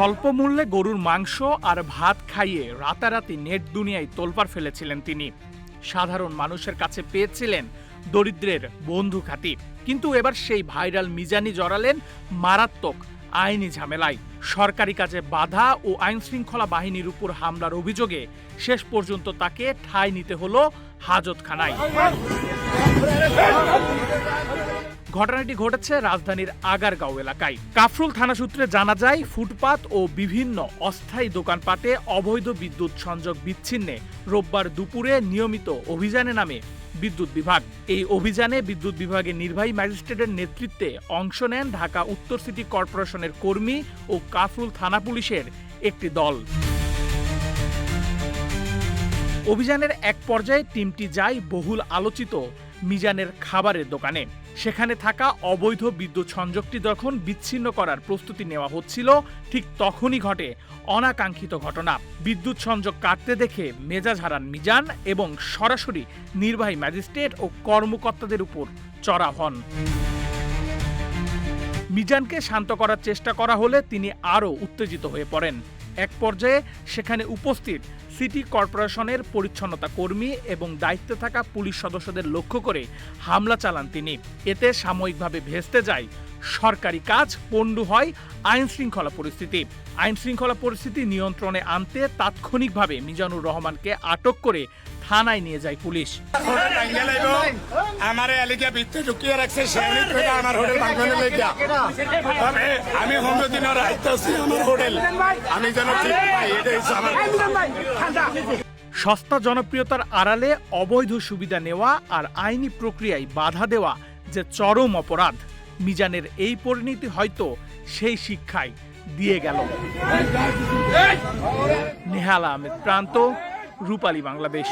স্বল্প মূল্যে গরুর মাংস আর ভাত খাইয়ে রাতারাতি নেট দুনিয়ায় তোলপাড় ফেলেছিলেন তিনি। সাধারণ মানুষের কাছে পেয়েছিলেন দরিদ্রের বন্ধু খ্যাতি। কিন্তু এবার সেই ভাইরাল মিজানই জড়ালেন মারাত্মক আইনি ঝামেলায়। সরকারি কাজে বাধা ও আইন শৃঙ্খলা বাহিনীর উপর হামলার অভিযোগে শেষ পর্যন্ত তাকে ঠাঁই নিতে হলো হাজতখানায়। ঘটনাটি ঘটেছে রাজধানীর আগারগাঁও এলাকায়। কাফরুল থানা সূত্রে জানা যায়, ফুটপাত ও বিভিন্ন অস্থায়ী দোকানপাটে অবৈধ বিদ্যুৎ সংযোগ বিচ্ছিন্নে রোববার দুপুরে নিয়মিত অভিযানে নামে বিদ্যুৎ বিভাগ। এই অভিযানে বিদ্যুৎ বিভাগের নির্বাহী ম্যাজিস্ট্রেটের নেতৃত্বে অংশ নেন ঢাকা উত্তর সিটি কর্পোরেশনের কর্মী ও কাফরুল থানা পুলিশের একটি দল। অভিযানের এক পর্যায়ে টিমটি যায় বহুল আলোচিত মিজানের খাবারের দোকানে। সেখানে থাকা অবৈধ বিদ্যুৎ সংযোগটি যখন বিচ্ছিন্ন করার প্রস্তুতি নেওয়া হচ্ছিল, ঠিক তখনই ঘটে অনাকাঙ্ক্ষিত ঘটনা। বিদ্যুৎ সংযোগ কাটতে দেখে মেজাজ হারান মিজান এবং সরাসরি নির্বাহী ম্যাজিস্ট্রেট ও কর্মকর্তাদের উপর চড়া হন। মিজানকে শান্ত করার চেষ্টা করা হলে তিনি আরও উত্তেজিত হয়ে পড়েন। এক পর্যায়ে সেখানে উপস্থিত সিটি কর্পোরেশনের পরিচ্ছন্নতা কর্মী এবং দায়িত্বে থাকা পুলিশ সদস্যদের লক্ষ্য করে হামলা চালান তিনি। এতে সাময়িকভাবে ভেস্তে যায় সরকারি কাজ, পণ্ডু হয় আইন শৃঙ্খলা পরিস্থিতি। আইন শৃঙ্খলা পরিস্থিতি নিয়ন্ত্রণে আনতে তাৎক্ষণিকভাবে মিজানুর রহমানকে আটক করে থানায় নিয়ে যায় পুলিশ। সস্তা জনপ্রিয়তার আড়ালে অবৈধ সুবিধা নেওয়া আর আইনি প্রক্রিয়ায় বাধা দেওয়া যে চরম অপরাধ, মিজানের এই পরিণতি হয়তো সেই শিক্ষায় দিয়ে গেল। নেহাল আহমেদ প্রান্ত, রূপালী বাংলাদেশ।